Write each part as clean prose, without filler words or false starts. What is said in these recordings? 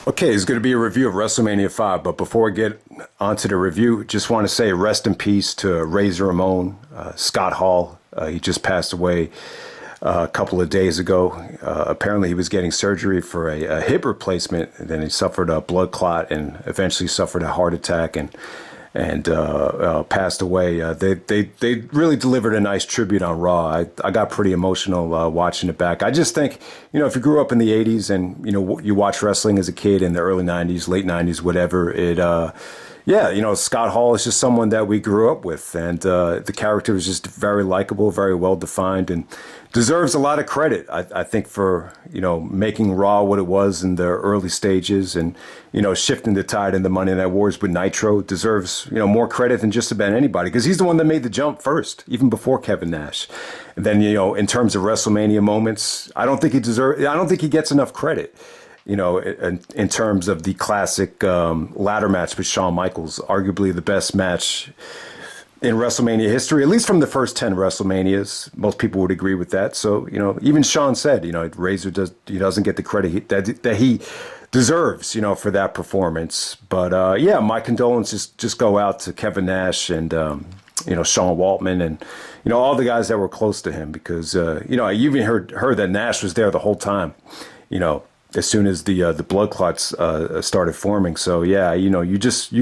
Okay, it's going to be a review of WrestleMania 5, but before I get onto the review, just want to say rest in peace to Razor Ramon, Scott Hall. He just passed away a couple of days ago. Apparently he was getting surgery for a hip replacement, and then he suffered a blood clot and eventually suffered a heart attack and passed away. They really delivered a nice tribute on Raw. I got pretty emotional watching it back. I just think, if you grew up in the 80s and, you watched wrestling as a kid in the early 90s, late 90s, whatever, Scott Hall is just someone that we grew up with. And the character was just very likable, very well defined, and deserves a lot of credit, I think, for, making Raw what it was in the early stages and, shifting the tide in the Monday Night Wars with Nitro. Deserves, more credit than just about anybody, because he's the one that made the jump first, even before Kevin Nash. And then, in terms of WrestleMania moments, I don't think he gets enough credit, in terms of the classic ladder match with Shawn Michaels, arguably the best match in WrestleMania history, at least from the first 10 WrestleManias. Most people would agree with that. So, even Shawn said, Razor doesn't get the credit that he deserves, for that performance. But my condolences just go out to Kevin Nash and Sean Waltman and all the guys that were close to him, because I even heard that Nash was there the whole time, as soon as the blood clots started forming. So you just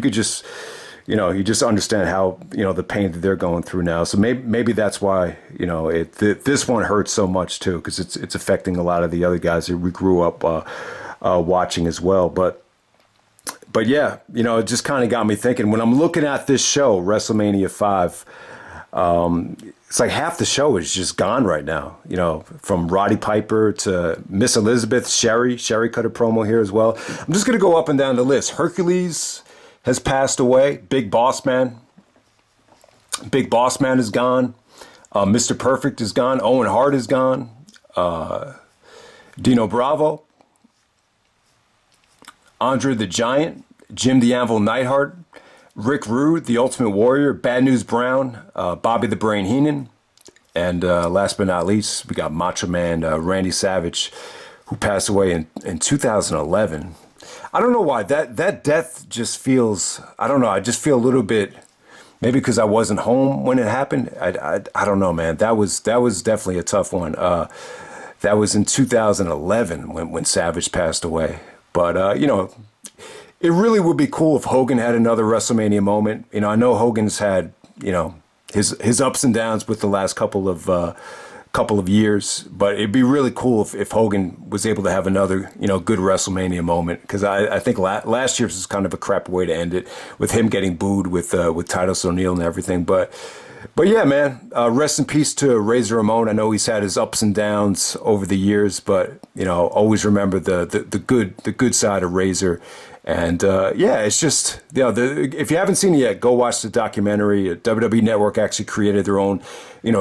understand how, the pain that they're going through now. So maybe that's why, this one hurts so much too, because it's affecting a lot of the other guys that we grew up watching as well. But yeah, it just kind of got me thinking when I'm looking at this show, WrestleMania 5, it's like half the show is just gone right now, from Roddy Piper to Miss Elizabeth, Sherry cut a promo here as well. I'm just going to go up and down the list. Hercules has passed away. Big Bossman is gone. Mr. Perfect is gone. Owen Hart is gone. Dino Bravo. Andre the Giant. Jim the Anvil Neidhart. Rick Rude, the Ultimate Warrior. Bad News Brown. Bobby the Brain Heenan. And last but not least, we got Macho Man Randy Savage, who passed away in 2011. I don't know why that death just feels, I don't know. I just feel a little bit, maybe because I wasn't home when it happened. I don't know, man. That was definitely a tough one. That was in 2011 when Savage passed away. But, it really would be cool if Hogan had another WrestleMania moment. I know Hogan's had, his ups and downs with the last couple of years, but it'd be really cool if Hogan was able to have another, good WrestleMania moment, because I think last year's was kind of a crap way to end it, with him getting booed with Titus O'Neil and everything. But yeah, man, rest in peace to Razor Ramon. I know he's had his ups and downs over the years, but always remember the good side of Razor. And it's just, if you haven't seen it yet, go watch the documentary. WWE Network actually created their own,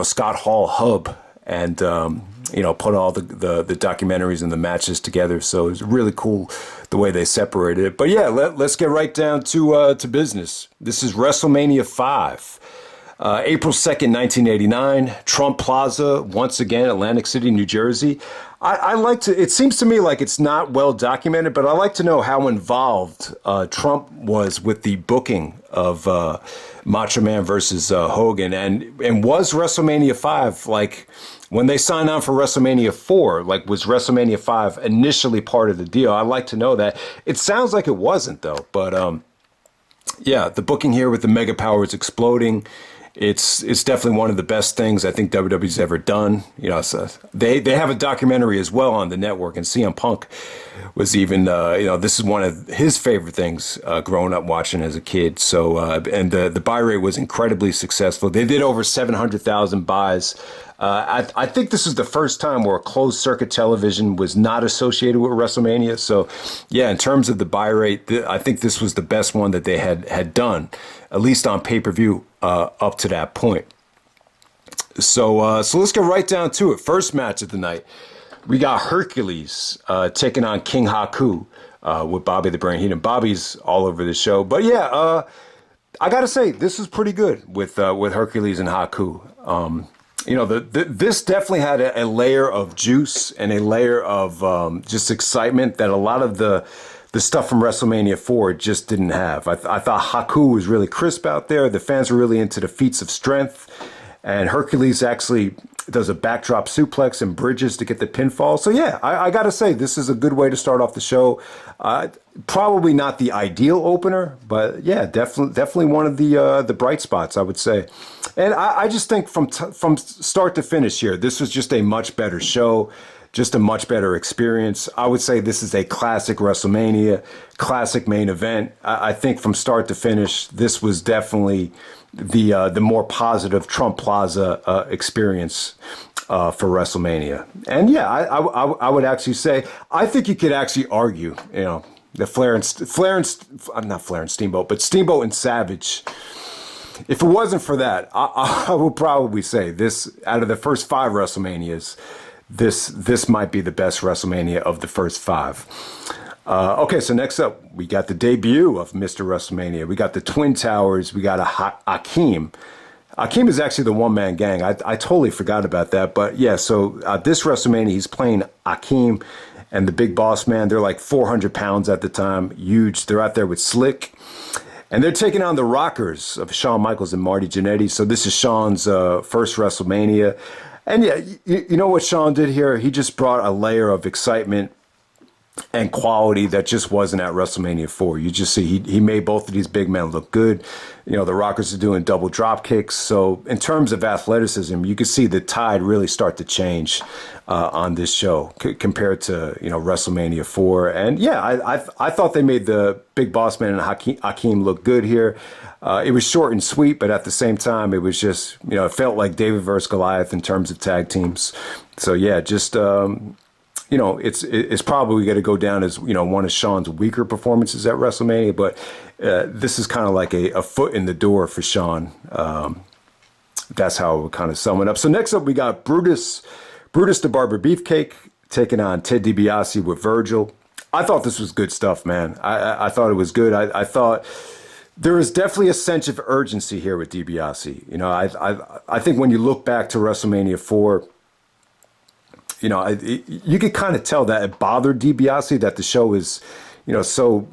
Scott Hall hub, and put all the documentaries and the matches together. So it's really cool the way they separated it. But yeah, let's get right down to business. This is WrestleMania 5. April 2nd, 1989, Trump Plaza, once again, Atlantic City, New Jersey. I like to, it seems to me like it's not well documented, but I like to know how involved Trump was with the booking of Macho Man versus Hogan. And was WrestleMania 5, like, when they signed on for WrestleMania 4, like, was WrestleMania 5 initially part of the deal? I'd like to know that. It sounds like it wasn't, though. But, the booking here with the Mega Powers exploding, it's definitely one of the best things I think WWE's ever done. So they have a documentary as well on the network, and CM Punk was even, this is one of his favorite things growing up watching as a kid. So, and the buy rate was incredibly successful. They did over 700,000 buys. I think this is the first time where closed circuit television was not associated with WrestleMania. So, yeah, in terms of the buy rate, I think this was the best one that they had done, at least on pay-per-view up to that point. So let's get right down to it. First match of the night, we got Hercules taking on King Haku with Bobby the Brain Heenan. Bobby's all over the show, but yeah, I gotta say this is pretty good with Hercules and Haku. This definitely had a layer of juice and a layer of just excitement that a lot of the the stuff from WrestleMania 4 it just didn't have. I thought Haku was really crisp out there. The fans were really into the feats of strength. And Hercules actually does a backdrop suplex and bridges to get the pinfall. So yeah, I got to say, this is a good way to start off the show. Probably not the ideal opener, but yeah, definitely one of the bright spots, I would say. And I just think from start to finish here, this was just a much better show, just a much better experience. I would say this is a classic WrestleMania, classic main event. I think from start to finish, this was definitely the more positive Trump Plaza experience for WrestleMania. And yeah, I would actually say, I think you could actually argue, the not Flair and Steamboat, but Steamboat and Savage. If it wasn't for that, I would probably say this, out of the first 5 WrestleManias, this might be the best WrestleMania of the first 5. Okay, so next up, we got the debut of Mr. WrestleMania. We got the Twin Towers. We got Akeem. Akeem is actually the one-man gang. I totally forgot about that. But yeah, so this WrestleMania, he's playing Akeem and the Big Boss Man. They're like 400 pounds at the time, huge. They're out there with Slick. And they're taking on the Rockers of Shawn Michaels and Marty Jannetty. So this is Shawn's first WrestleMania. And yeah, you know what Shawn did here? He just brought a layer of excitement and quality that just wasn't at WrestleMania 4. You just see he made both of these big men look good. The Rockers are doing double drop kicks. So in terms of athleticism, you can see the tide really start to change on this show compared to WrestleMania 4. And yeah, I thought they made the Big Boss Man and Akeem look good here. It was short and sweet, but at the same time, it was just it felt like David versus Goliath in terms of tag teams. So yeah, just. It's probably going to go down as, one of Shawn's weaker performances at WrestleMania, but this is kind of like a foot in the door for Shawn. That's how I would kind of sum it up. So next up, we got Brutus the Barber Beefcake taking on Ted DiBiase with Virgil. I thought this was good stuff, man. I thought it was good. I thought there is definitely a sense of urgency here with DiBiase. I think when you look back to WrestleMania 4, you could kind of tell that it bothered DiBiase that the show is, so,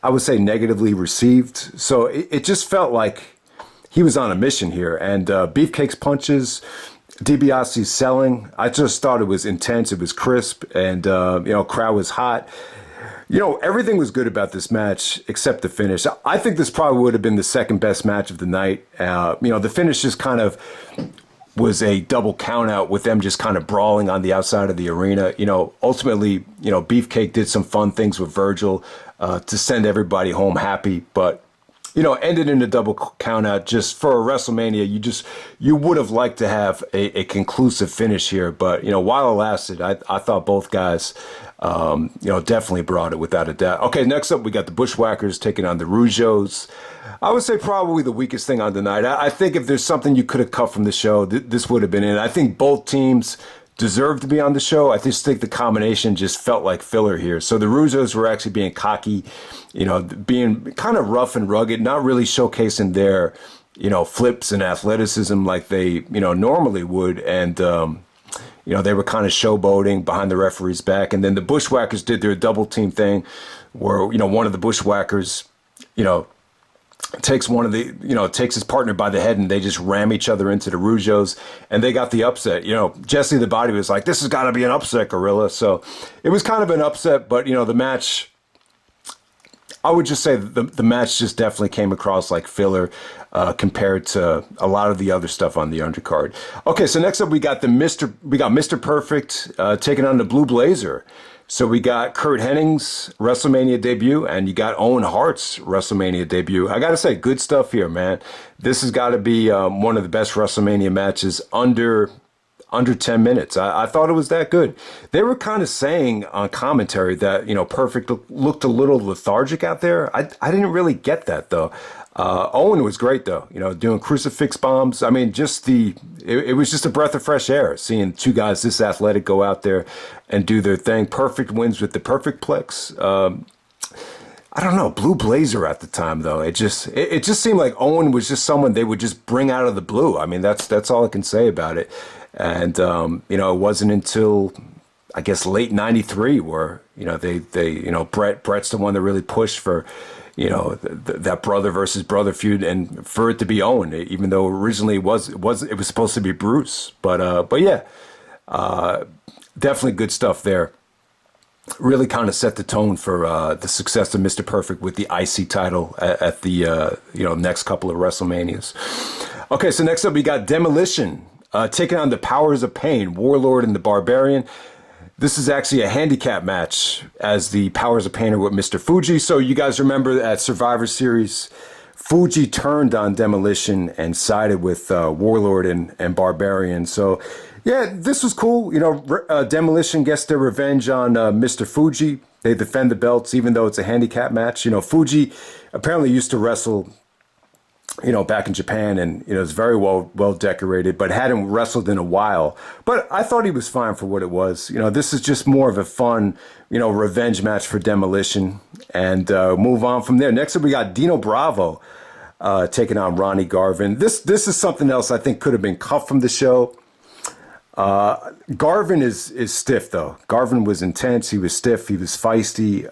I would say, negatively received. So it just felt like he was on a mission here. And Beefcake's punches, DiBiase's selling, I just thought it was intense. It was crisp. And, crowd was hot. Everything was good about this match except the finish. I think this probably would have been the second best match of the night. The finish just kind of was a double count out with them just kind of brawling on the outside of the arena. Ultimately, Beefcake did some fun things with Virgil to send everybody home happy, but ended in a double count out. Just for a WrestleMania, you would have liked to have a conclusive finish here, but while it lasted, I thought both guys definitely brought it without a doubt. Okay, next up we got the Bushwackers taking on the Rougeaus. I would say probably the weakest thing on the night. I think if there's something you could have cut from the show, this would have been it. I think both teams deserved to be on the show. I just think the combination just felt like filler here. So the Rougeaus were actually being cocky, being kind of rough and rugged, not really showcasing their, flips and athleticism like they, normally would. And, they were kind of showboating behind the referee's back. And then the Bushwhackers did their double team thing where, one of the Bushwhackers, takes takes his partner by the head and they just ram each other into the Rougeaus and they got the upset. Jesse the Body was like, this has got to be an upset, Gorilla. So it was kind of an upset, but the match, I would just say the match just definitely came across like filler compared to a lot of the other stuff on the undercard. Okay, so next up we got Mr. Perfect taking on the Blue Blazer. So we got Kurt Hennig's WrestleMania debut, and you got Owen Hart's WrestleMania debut. I got to say, good stuff here, man. This has got to be one of the best WrestleMania matches under 10 minutes. I thought it was that good. They were kind of saying on commentary that, Perfect looked a little lethargic out there. I didn't really get that, though. Owen was great, though, doing crucifix bombs. I mean, it was just a breath of fresh air seeing two guys this athletic go out there and do their thing. Perfect wins with the perfect plex. I don't know, Blue Blazer at the time, though. It just seemed like Owen was just someone they would just bring out of the blue. I mean, that's all I can say about it. And, it wasn't until I guess late '93, where Brett's the one that really pushed for that brother versus brother feud, and for it to be Owen, even though originally it was supposed to be Bruce. But yeah, definitely good stuff there. Really kind of set the tone for the success of Mr. Perfect with the IC title at the next couple of WrestleManias. Okay, so next up we got Demolition taking on the Powers of Pain, Warlord and the Barbarian. This is actually a handicap match, as the Powers of Pain are with Mr. Fuji. So you guys remember at Survivor Series, Fuji turned on Demolition and sided with Warlord and Barbarian. So yeah, this was cool. Demolition gets their revenge on Mr. Fuji. They defend the belts, even though it's a handicap match. Fuji apparently used to wrestle, back in Japan, and is very well decorated, but hadn't wrestled in a while. But I thought he was fine for what it was. This is just more of a fun, revenge match for Demolition, and move on from there. Next up, we got Dino Bravo taking on Ronnie Garvin. This is something else I think could have been cut from the show. Garvin is stiff though. Garvin was intense. He was stiff. He was feisty.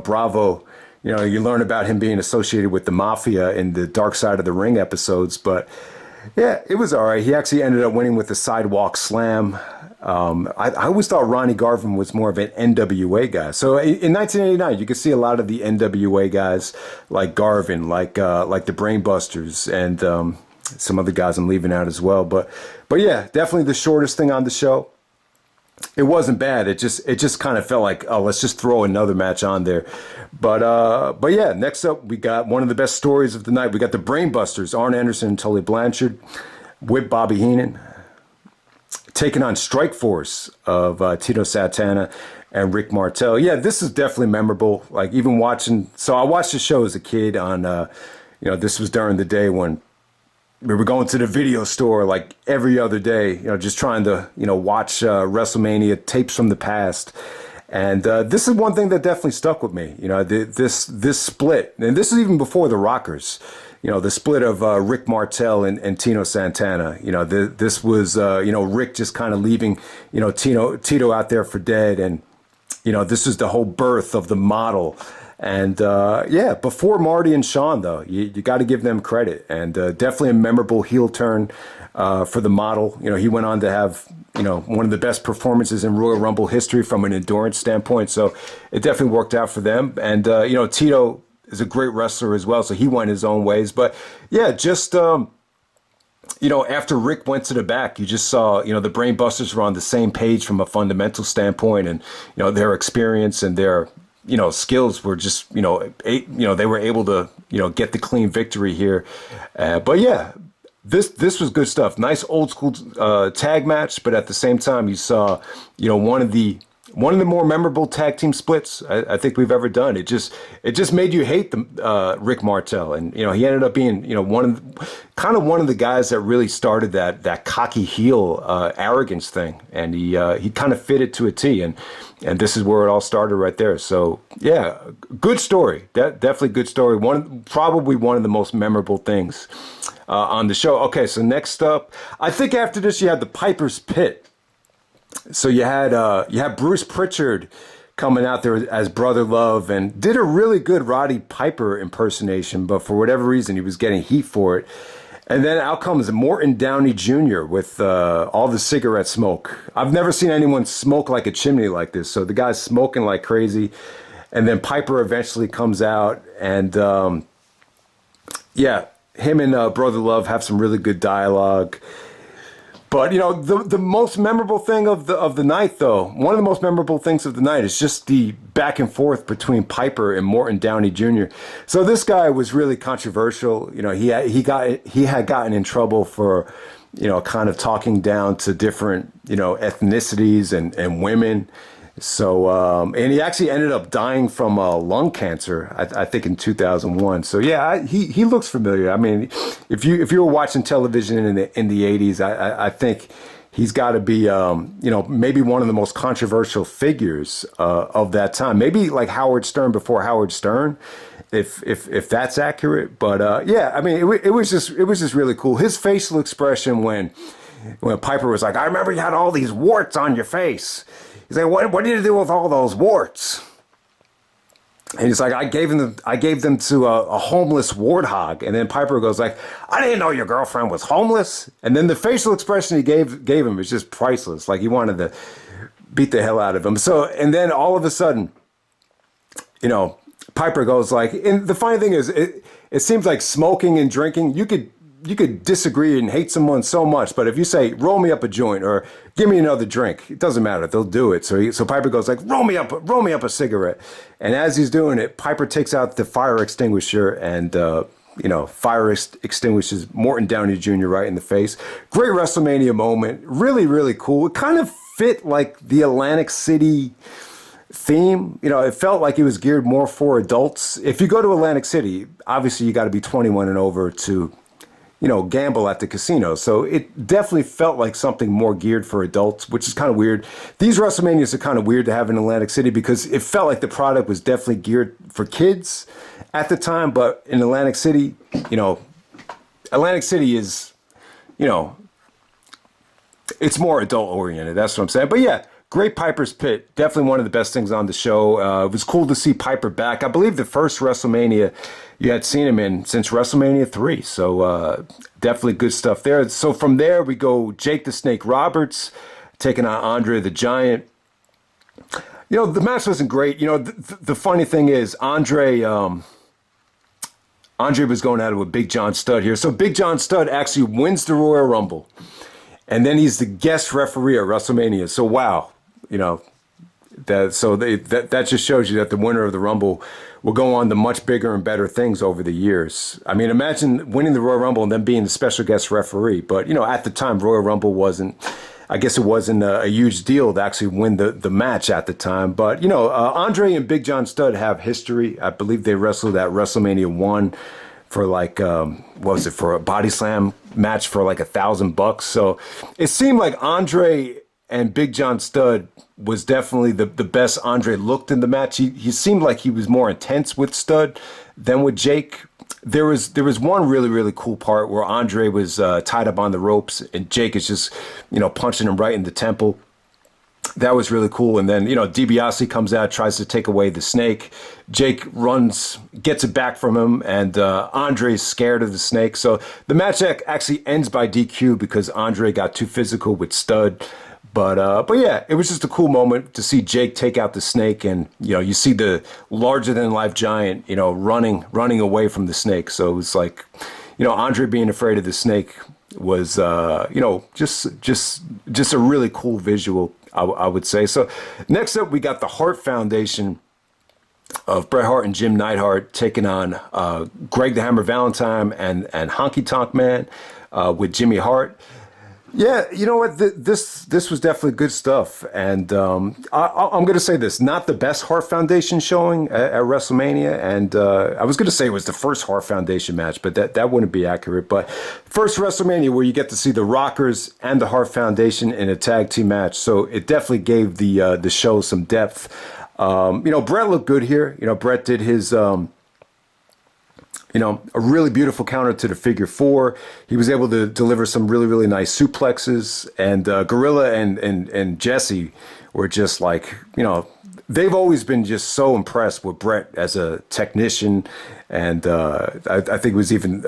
Bravo. You learn about him being associated with the Mafia in the Dark Side of the Ring episodes, but yeah, it was all right. He actually ended up winning with the sidewalk slam. I always thought Ronnie Garvin was more of an NWA guy. So in 1989, you could see a lot of the NWA guys like Garvin, like the Brainbusters, and some other guys I'm leaving out as well. But yeah, definitely the shortest thing on the show. It wasn't bad. It just kind of felt like, oh, let's just throw another match on there. But yeah, next up we got one of the best stories of the night. We got the Brainbusters, Arn Anderson and Tully Blanchard, with Bobby Heenan, taking on Strikeforce of Tito Santana and Rick Martel. Yeah, this is definitely memorable. Like, even watching, so I watched the show as a kid on, this was during the day when we were going to the video store like every other day, just trying to, watch WrestleMania tapes from the past. And this is one thing that definitely stuck with me. This split, and this is even before the Rockers. The split of Rick Martel and Tino Santana. This was Rick just kind of leaving Tito out there for dead, and this is the whole birth of the model. And yeah, before Marty and Shawn, though, you got to give them credit, and definitely a memorable heel turn for the model. He went on to have one of the best performances in Royal Rumble history from an endurance standpoint. So it definitely worked out for them. And Tito is a great wrestler as well, so he went his own ways. But yeah, just after Rick went to the back, you just saw the Brainbusters were on the same page from a fundamental standpoint, and their experience and their skills were just, they were able to, get the clean victory here. But yeah, this was good stuff. Nice old school tag match, but at the same time, you saw, one of the more memorable tag team splits I think we've ever done. It just made you hate the Rick Martel, and he ended up being one of the guys that really started that cocky heel arrogance thing, and he kind of fit it to a T, and this is where it all started right there. So yeah, good story. Definitely good story. Probably one of the most memorable things on the show. Okay, so next up, I think after this you had the Piper's Pit. So you had Bruce Pritchard coming out there as Brother Love and did a really good Roddy Piper impersonation, but for whatever reason he was getting heat for it. And then out comes Morton Downey Jr. with all the cigarette smoke. I've never seen anyone smoke like a chimney like this. So the guy's smoking like crazy. And then Piper eventually comes out, and yeah, him and Brother Love have some really good dialogue. But the most memorable thing of the night, though, one of the most memorable things of the night is just the back and forth between Piper and Morton Downey Jr. So this guy was really controversial. He had gotten in trouble for kind of talking down to different ethnicities and women. So and he actually ended up dying from lung cancer, I think, in 2001. So yeah, he looks familiar. I mean, if you were watching television in the 80s, I think he's got to be maybe one of the most controversial figures of that time. Maybe like Howard Stern before Howard Stern, if that's accurate. But yeah, I mean, it was just really cool. His facial expression when Piper was like, "I remember you had all these warts on your face." He's like, what did you do with all those warts? And he's like, I gave them to a homeless warthog. And then Piper goes like, I didn't know your girlfriend was homeless. And then the facial expression he gave him is just priceless. Like he wanted to beat the hell out of him. So, and then all of a sudden, you know, Piper goes like, and the funny thing is, it seems like smoking and drinking, you could disagree and hate someone so much, but if you say, roll me up a joint or give me another drink, it doesn't matter. They'll do it. So Piper goes like, roll me up a cigarette. And as he's doing it, Piper takes out the fire extinguisher and, fire extinguishes Morton Downey Jr. right in the face. Great WrestleMania moment. Really, really cool. It kind of fit like the Atlantic City theme. You know, it felt like it was geared more for adults. If you go to Atlantic City, obviously you got to be 21 and over to, gamble at the casino. So it definitely felt like something more geared for adults, which is kind of weird. These WrestleManias are kind of weird to have in Atlantic City because it felt like the product was definitely geared for kids at the time. But in Atlantic City, Atlantic City is, it's more adult oriented. That's what I'm saying. But yeah, great Piper's Pit. Definitely one of the best things on the show. It was cool to see Piper back. I believe the first WrestleMania you had seen him in since WrestleMania 3. So definitely good stuff there. So from there, we go Jake the Snake Roberts taking on Andre the Giant. The match wasn't great. The funny thing is Andre was going at it with Big John Studd here. So Big John Studd actually wins the Royal Rumble. And then he's the guest referee at WrestleMania. So wow, that just shows you that the winner of the Rumble will go on to much bigger and better things over the years. I mean, imagine winning the Royal Rumble and then being the special guest referee. But at the time, Royal Rumble wasn't a huge deal to actually win the match at the time. But Andre and Big John Studd have history. I believe they wrestled at WrestleMania 1 for for a body slam match for like $1,000. So it seemed like Andre and Big John Studd was definitely the best Andre looked in the match. He seemed like he was more intense with Studd than with Jake. There was one really, really cool part where Andre was tied up on the ropes and Jake is just, punching him right in the temple. That was really cool. And then, DiBiase comes out, tries to take away the snake. Jake runs, gets it back from him, and Andre's scared of the snake. So the match actually ends by DQ because Andre got too physical with Studd. But yeah, it was just a cool moment to see Jake take out the snake, and you see the larger than life giant, running away from the snake. So it was like, Andre being afraid of the snake was, just a really cool visual, I would say. So next up, we got the Hart Foundation of Bret Hart and Jim Neidhart taking on Greg the Hammer Valentine and Honky Tonk Man with Jimmy Hart. Yeah, you know what? This was definitely good stuff. And I'm going to say this, not the best Hart Foundation showing at WrestleMania. And I was going to say it was the first Hart Foundation match, but that wouldn't be accurate. But first WrestleMania where you get to see the Rockers and the Hart Foundation in a tag team match. So it definitely gave the show some depth. Bret looked good here. Bret did his... a really beautiful counter to the figure four. He was able to deliver some really, really nice suplexes. And Gorilla and Jesse were just like, they've always been just so impressed with Bret as a technician. And I think it was even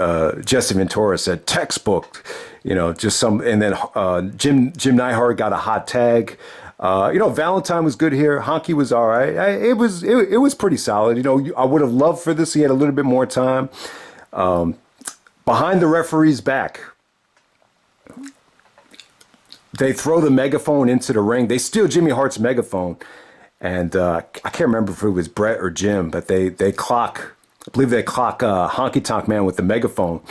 Jesse Ventura said textbook, just some. And then Jim Neidhart got a hot tag. Valentine was good here. Honky was all right. It was pretty solid. I would have loved for this. He had a little bit more time. Behind the referee's back, they throw the megaphone into the ring. They steal Jimmy Hart's megaphone. And I can't remember if it was Bret or Jim, but they clock Honky Tonk Man with the megaphone.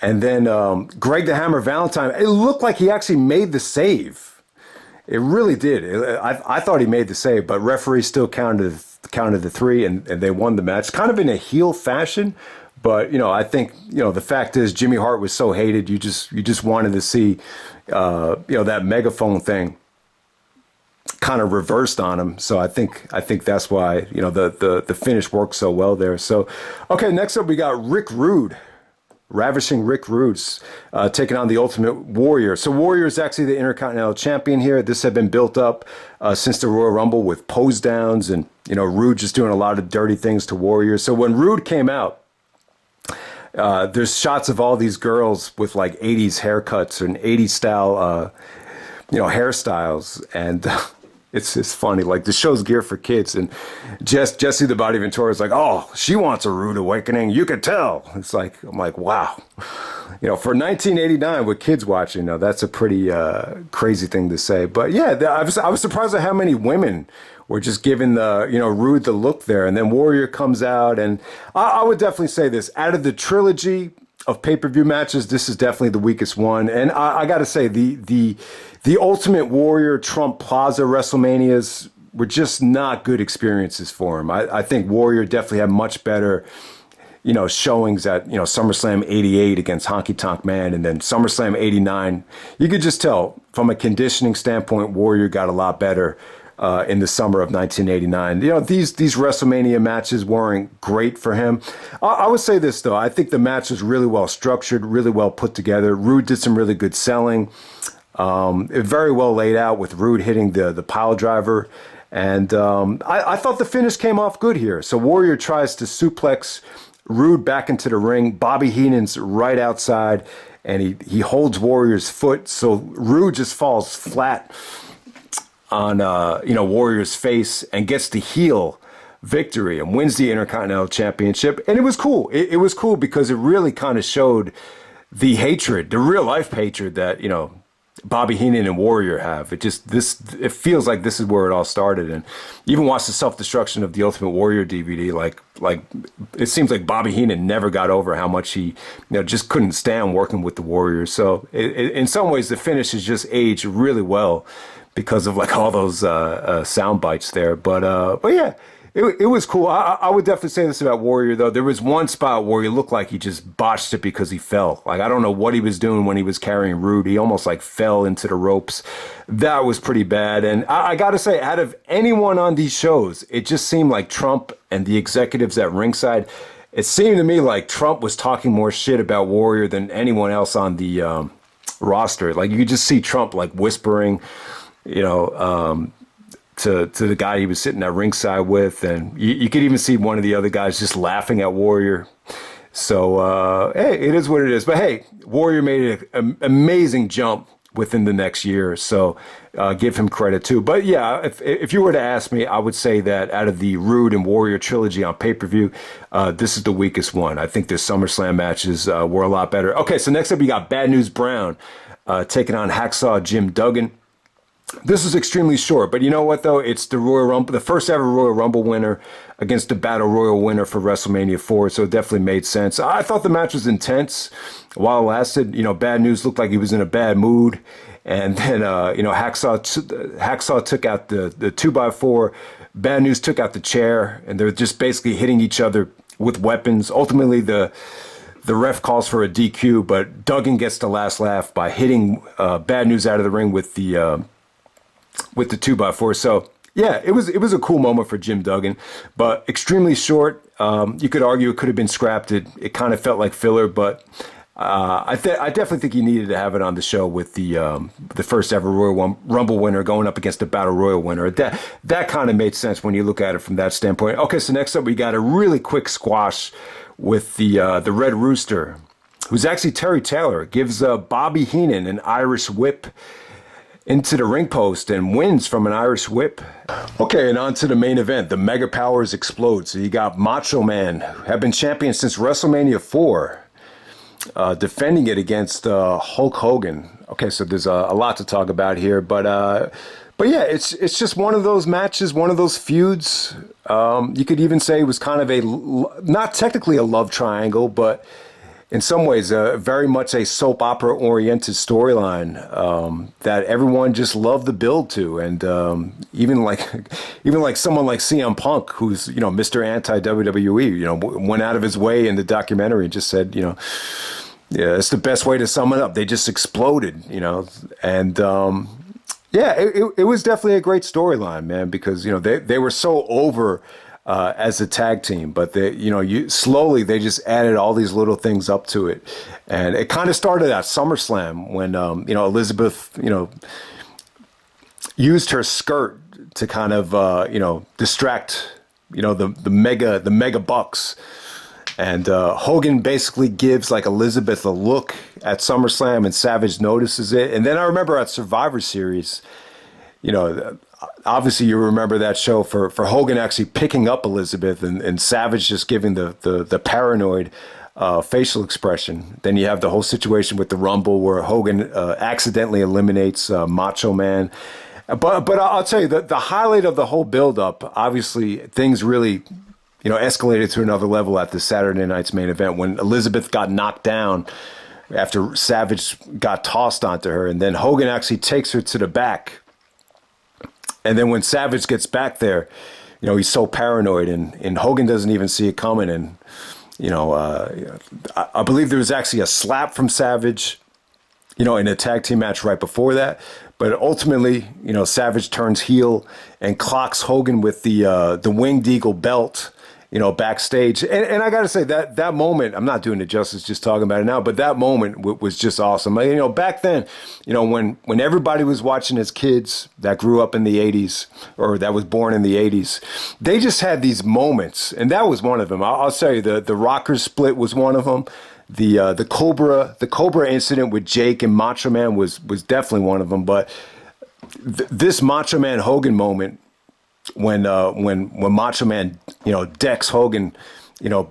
And then Greg the Hammer Valentine, it looked like he actually made the save. It really did. I thought he made the save, but referee still counted the three, and they won the match, kind of in a heel fashion. But I think the fact is Jimmy Hart was so hated. You just wanted to see that megaphone thing kind of reversed on him. So I think that's why the finish worked so well there. So okay, next up we got Rick Rude ravishing Rick Rude, taking on the Ultimate Warrior. So Warrior is actually the Intercontinental Champion here. This had been built up since the Royal Rumble with pose downs and, Rude just doing a lot of dirty things to Warrior. So when Rude came out, there's shots of all these girls with like 80s haircuts and 80s style, hairstyles. And it's funny. Like the show's geared for kids. And Jesse the Body Ventura is like, oh, she wants a rude awakening. You could tell. I'm like, wow. For 1989 with kids watching, that's a pretty crazy thing to say. But yeah, I was surprised at how many women were just giving the, Rude the look there. And then Warrior comes out. And I would definitely say this. Out of the trilogy of pay-per-view matches, this is definitely the weakest one. And I got to say, the Ultimate Warrior Trump Plaza WrestleManias were just not good experiences for him. I think Warrior definitely had much better, showings at, SummerSlam 88 against Honky Tonk Man, and then SummerSlam 89. You could just tell from a conditioning standpoint, Warrior got a lot better in the summer of 1989. These WrestleMania matches weren't great for him. I would say this, though. I think the match was really well structured, really well put together. Rude did some really good selling. Very well laid out with Rude hitting the pile driver. And I thought the finish came off good here. So Warrior tries to suplex Rude back into the ring. Bobby Heenan's right outside, and he holds Warrior's foot. So Rude just falls flat on Warrior's face and gets the heel victory and wins the Intercontinental Championship. And it was cool. It was cool because it really kind of showed the hatred, the real life hatred that, Bobby Heenan and Warrior have. It feels like this is where it all started. And even watch the self-destruction of the Ultimate Warrior DVD. Like it seems like Bobby Heenan never got over how much he, just couldn't stand working with the Warriors. So in some ways, the finish has just aged really well because of like all those sound bites there. But yeah, it was cool. I would definitely say this about Warrior, though. There was one spot where he looked like he just botched it because he fell. Like, I don't know what he was doing when he was carrying Rude. He almost like fell into the ropes. That was pretty bad. And I got to say, out of anyone on these shows, it just seemed like Trump and the executives at ringside, it seemed to me like Trump was talking more shit about Warrior than anyone else on the roster. Like, you could just see Trump like whispering, to the guy he was sitting at ringside with, and you could even see one of the other guys just laughing at Warrior. So, hey, it is what it is. But hey, Warrior made an amazing jump within the next year, so give him credit too. But yeah, if you were to ask me, I would say that out of the Rude and Warrior trilogy on pay-per-view, this is the weakest one. I think the SummerSlam matches were a lot better. Okay, so next up we got Bad News Brown taking on Hacksaw Jim Duggan. This is extremely short, but you know what, though? It's the Royal Rumble, the first ever Royal Rumble winner against the Battle Royal winner for WrestleMania 4, so it definitely made sense. I thought the match was intense while it lasted. Bad News looked like he was in a bad mood, and then, Hacksaw took out the 2x4, Bad News took out the chair, and they're just basically hitting each other with weapons. Ultimately, the ref calls for a DQ, but Duggan gets the last laugh by hitting Bad News out of the ring with the 2x4. So yeah, it was a cool moment for Jim Duggan, but extremely short. You could argue it could have been scrapped. It kind of felt like filler, but I definitely think he needed to have it on the show with the first ever Royal Rumble winner going up against the Battle Royal winner. That kind of made sense when you look at it from that standpoint. Okay, so next up we got a really quick squash with the Red Rooster, who's actually Terry Taylor, gives Bobby Heenan an Irish whip into the ring post and wins from an Irish whip. Okay, and on to the main event. The Mega Powers explode. So you got Macho Man, who had been champion since WrestleMania 4, defending it against Hulk Hogan. Okay, so there's a lot to talk about here, but yeah, it's just one of those matches, one of those feuds. You could even say it was kind of not technically a love triangle, but in some ways, very much a soap opera-oriented storyline that everyone just loved the build to, and even like someone like CM Punk, who's Mr. Anti-WWE, went out of his way in the documentary and just said, yeah, it's the best way to sum it up. They just exploded, and yeah, it was definitely a great storyline, man, because they were so over as a tag team, but slowly they just added all these little things up to it, and it kind of started at SummerSlam when Elizabeth used her skirt to kind of distract the mega bucks. And Hogan basically gives like Elizabeth a look at SummerSlam, and Savage notices it. And then I remember at Survivor Series, obviously you remember that show for Hogan actually picking up Elizabeth and Savage just giving the paranoid facial expression. Then you have the whole situation with the Rumble where Hogan accidentally eliminates Macho Man. But I'll tell you, the highlight of the whole build-up, obviously things really escalated to another level at the Saturday night's main event when Elizabeth got knocked down after Savage got tossed onto her. And then Hogan actually takes her to the back. And then when Savage gets back there, he's so paranoid and Hogan doesn't even see it coming. And, I believe there was actually a slap from Savage, in a tag team match right before that. But ultimately, Savage turns heel and clocks Hogan with the Winged Eagle belt, backstage. And I got to say that moment, I'm not doing it justice just talking about it now, but that moment was just awesome. Back then, when everybody was watching as kids that grew up in the 80s or that was born in the 80s, they just had these moments. And that was one of them. I'll tell you, the Rockers split was one of them. The Cobra incident with Jake and Macho Man was definitely one of them. But this Macho Man Hogan moment, when Macho Man decks Hogan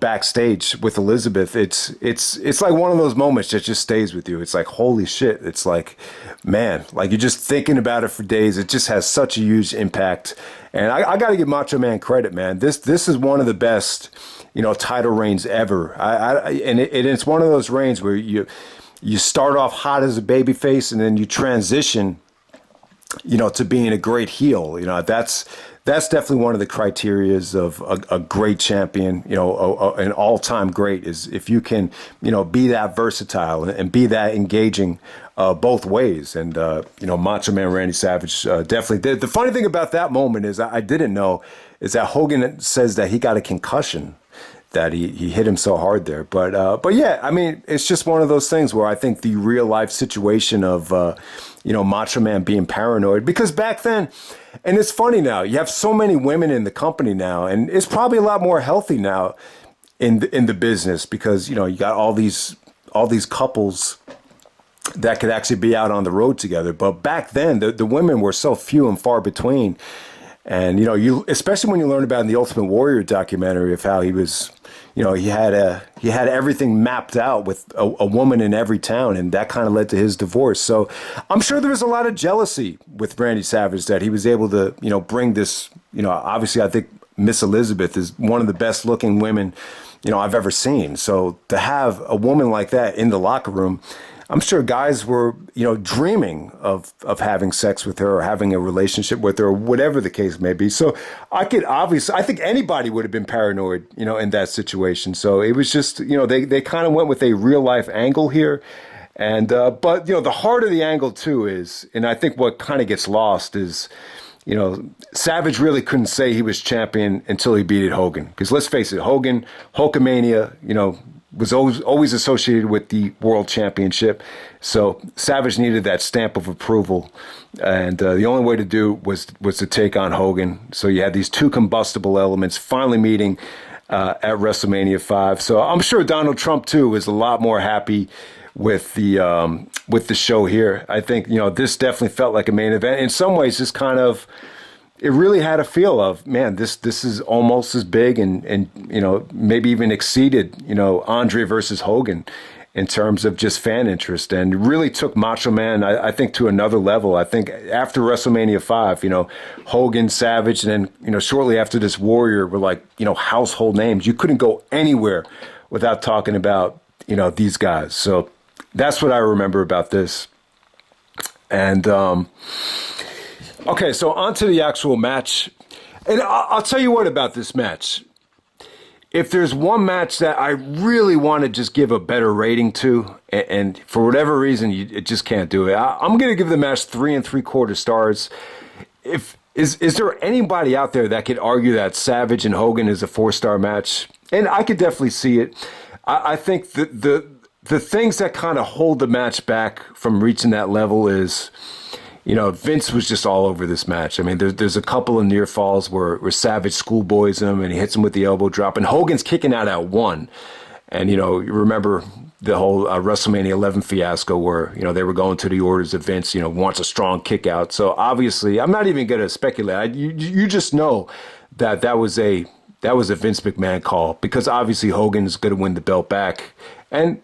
backstage with Elizabeth, it's like one of those moments that just stays with you. It's like, holy shit. It's like, man, like you're just thinking about it for days. It just has such a huge impact. And I got to give Macho Man credit, man. This is one of the best title reigns ever. And it's one of those reigns where you start off hot as a babyface and then you transition to being a great heel. That's definitely one of the criterias of a great champion, an all-time great, is if you can, be that versatile and be that engaging both ways. And, Macho Man Randy Savage definitely did. The funny thing about that moment is I didn't know is that Hogan says that he got a concussion, that he hit him so hard there. But yeah, I mean, it's just one of those things where I think the real life situation of, Macho Man being paranoid, because back then, and it's funny now, you have so many women in the company now, and it's probably a lot more healthy now in the business because, you got all these couples that could actually be out on the road together. But back then, the women were so few and far between. And, you especially when you learn about in the Ultimate Warrior documentary of how he was, he had everything mapped out with a woman in every town, and that kind of led to his divorce. So I'm sure there was a lot of jealousy with Randy Savage that he was able to, bring this, obviously I think Miss Elizabeth is one of the best looking women, I've ever seen. So to have a woman like that in the locker room, I'm sure guys were, dreaming of having sex with her or having a relationship with her or whatever the case may be. So I think anybody would have been paranoid, in that situation. So it was just, they kind of went with a real life angle here. And, but, the heart of the angle too is, and I think what kind of gets lost is, Savage really couldn't say he was champion until he beat Hogan. Because let's face it, Hogan, Hulkamania, was always associated with the world championship. So Savage needed that stamp of approval. And the only way to do was to take on Hogan. So you had these two combustible elements finally meeting at WrestleMania 5. So I'm sure Donald Trump, too, was a lot more happy with the show here. I think, this definitely felt like a main event. In some ways, this kind of... It really had a feel of, man, this is almost as big and maybe even exceeded, Andre versus Hogan in terms of just fan interest, and really took Macho Man, I think, to another level. I think after WrestleMania 5, Hogan, Savage, and then, shortly after this, Warrior were like, household names. You couldn't go anywhere without talking about, these guys. So that's what I remember about this. And, okay, so on to the actual match. And I'll tell you what about this match. If there's one match that I really want to just give a better rating to, and for whatever reason, you just can't do it, I'm going to give the match 3 3/4 stars. If Is there anybody out there that could argue that Savage and Hogan is a 4-star match? And I could definitely see it. I think the things that kind of hold the match back from reaching that level is, Vince was just all over this match. I mean, there's a couple of near falls where Savage schoolboys him and he hits him with the elbow drop, and Hogan's kicking out at 1. And, you remember the whole WrestleMania 11 fiasco where, they were going to the orders of Vince, wants a strong kick out. So obviously, I'm not even going to speculate. You just know that was a Vince McMahon call, because obviously Hogan's going to win the belt back. And,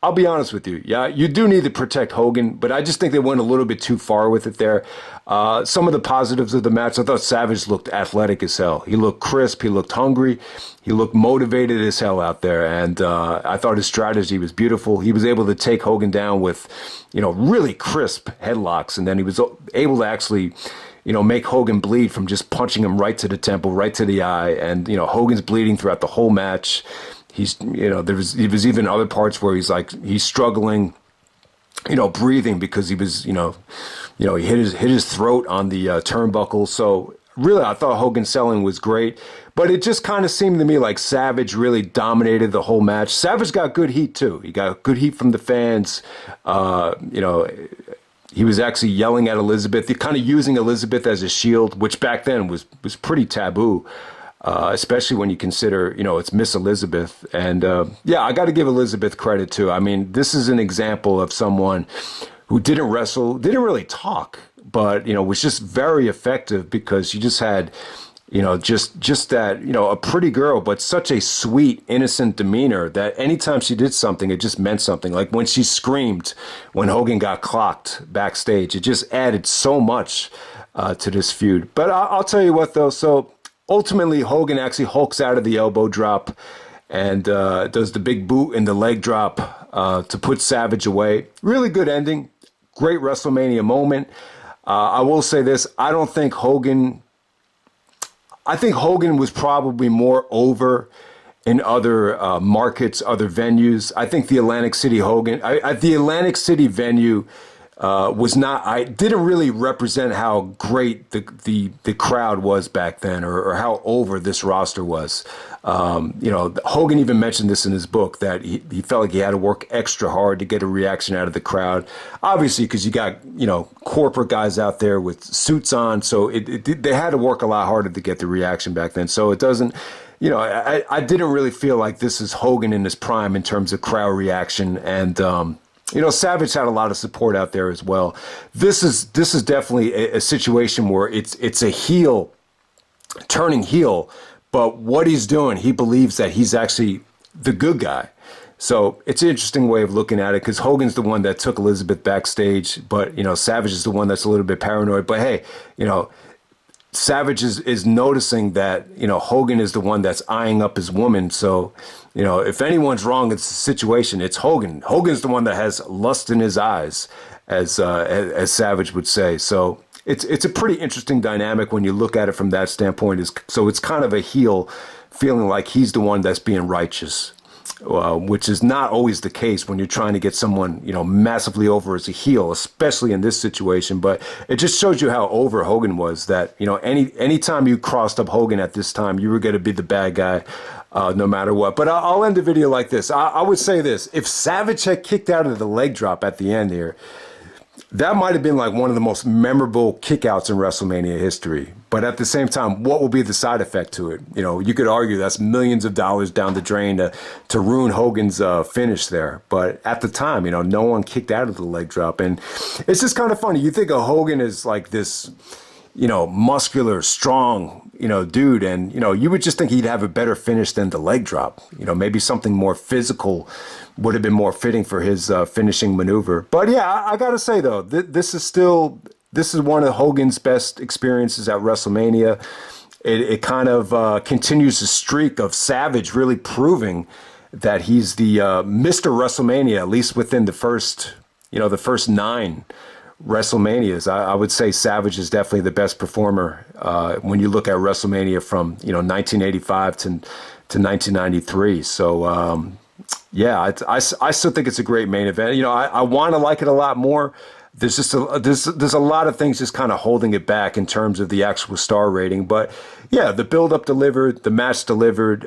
I'll be honest with you. Yeah, you do need to protect Hogan, but I just think they went a little bit too far with it there. Some of the positives of the match, I thought Savage looked athletic as hell. He looked crisp. He looked hungry. He looked motivated as hell out there. And I thought his strategy was beautiful. He was able to take Hogan down with, really crisp headlocks. And then he was able to actually, make Hogan bleed from just punching him right to the temple, right to the eye. And, Hogan's bleeding throughout the whole match. He's, there was even other parts where he's struggling, breathing because he was, he hit his throat on the turnbuckle. So really, I thought Hogan's selling was great, but it just kind of seemed to me like Savage really dominated the whole match. Savage got good heat too. He got good heat from the fans. He was actually yelling at Elizabeth, kind of using Elizabeth as a shield, which back then was pretty taboo. Especially when you consider, it's Miss Elizabeth. And I got to give Elizabeth credit too. I mean, this is an example of someone who didn't wrestle, didn't really talk, but, was just very effective, because she just had, just that, a pretty girl, but such a sweet, innocent demeanor that anytime she did something, it just meant something. Like when she screamed when Hogan got clocked backstage, it just added so much to this feud. But I'll tell you what, though, so ultimately, Hogan actually hulks out of the elbow drop and does the big boot and the leg drop to put Savage away. Really good ending. Great WrestleMania moment. I will say this. I think Hogan was probably more over in other markets, other venues. I think the Atlantic City the Atlantic City venue didn't really represent how great the crowd was back then, or how over this roster was. Hogan even mentioned this in his book, that he felt like he had to work extra hard to get a reaction out of the crowd. Obviously, because you got, corporate guys out there with suits on. So they had to work a lot harder to get the reaction back then. So it doesn't, I didn't really feel like this is Hogan in his prime in terms of crowd reaction. And, Savage had a lot of support out there as well. This is definitely a situation where it's a heel turning heel, but what he's doing, he believes that he's actually the good guy. So it's an interesting way of looking at it, because Hogan's the one that took Elizabeth backstage, but Savage is the one that's a little bit paranoid. But hey, Savage is noticing that, Hogan is the one that's eyeing up his woman. So, if anyone's wrong, it's the situation. It's Hogan. Hogan's the one that has lust in his eyes, as Savage would say. So it's a pretty interesting dynamic when you look at it from that standpoint. So it's kind of a heel feeling like he's the one that's being righteous. Which is not always the case when you're trying to get someone, massively over as a heel, especially in this situation. But it just shows you how over Hogan was, that, anytime you crossed up Hogan at this time, you were going to be the bad guy, no matter what. But I'll end the video like this. I would say this. If Savage had kicked out of the leg drop at the end here, that might have been like one of the most memorable kickouts in WrestleMania history. But at the same time, what will be the side effect to it? You could argue that's millions of dollars down the drain to ruin Hogan's finish there. But at the time, no one kicked out of the leg drop. And it's just kind of funny. You think of Hogan as like this, muscular, strong, dude. And, you would just think he'd have a better finish than the leg drop. Maybe something more physical would have been more fitting for his finishing maneuver. But yeah, I got to say, though, this is one of Hogan's best experiences at WrestleMania. It kind of continues the streak of Savage really proving that he's the Mr. WrestleMania, at least within the first 9 WrestleManias. I would say Savage is definitely the best performer when you look at WrestleMania from 1985 to 1993. So yeah, I still think it's a great main event. I want to like it a lot more. there's just there's a lot of things just kind of holding it back in terms of the actual star rating. But yeah, the build up delivered, the match delivered.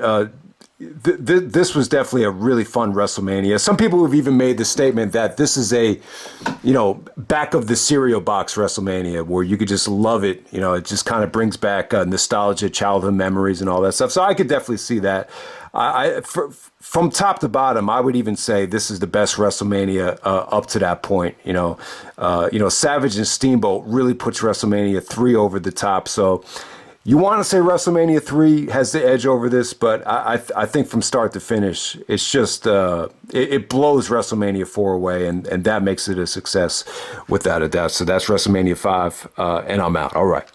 This was definitely a really fun WrestleMania. Some people have even made the statement that this is a, back of the cereal box WrestleMania where you could just love it. It just kind of brings back nostalgia, childhood memories, and all that stuff. So I could definitely see that. From top to bottom, I would even say this is the best WrestleMania up to that point. Savage and Steamboat really puts WrestleMania 3 over the top. So you want to say WrestleMania 3 has the edge over this, but I think from start to finish, it's just it blows WrestleMania 4 away, and that makes it a success without a doubt. So that's WrestleMania 5, and I'm out. All right.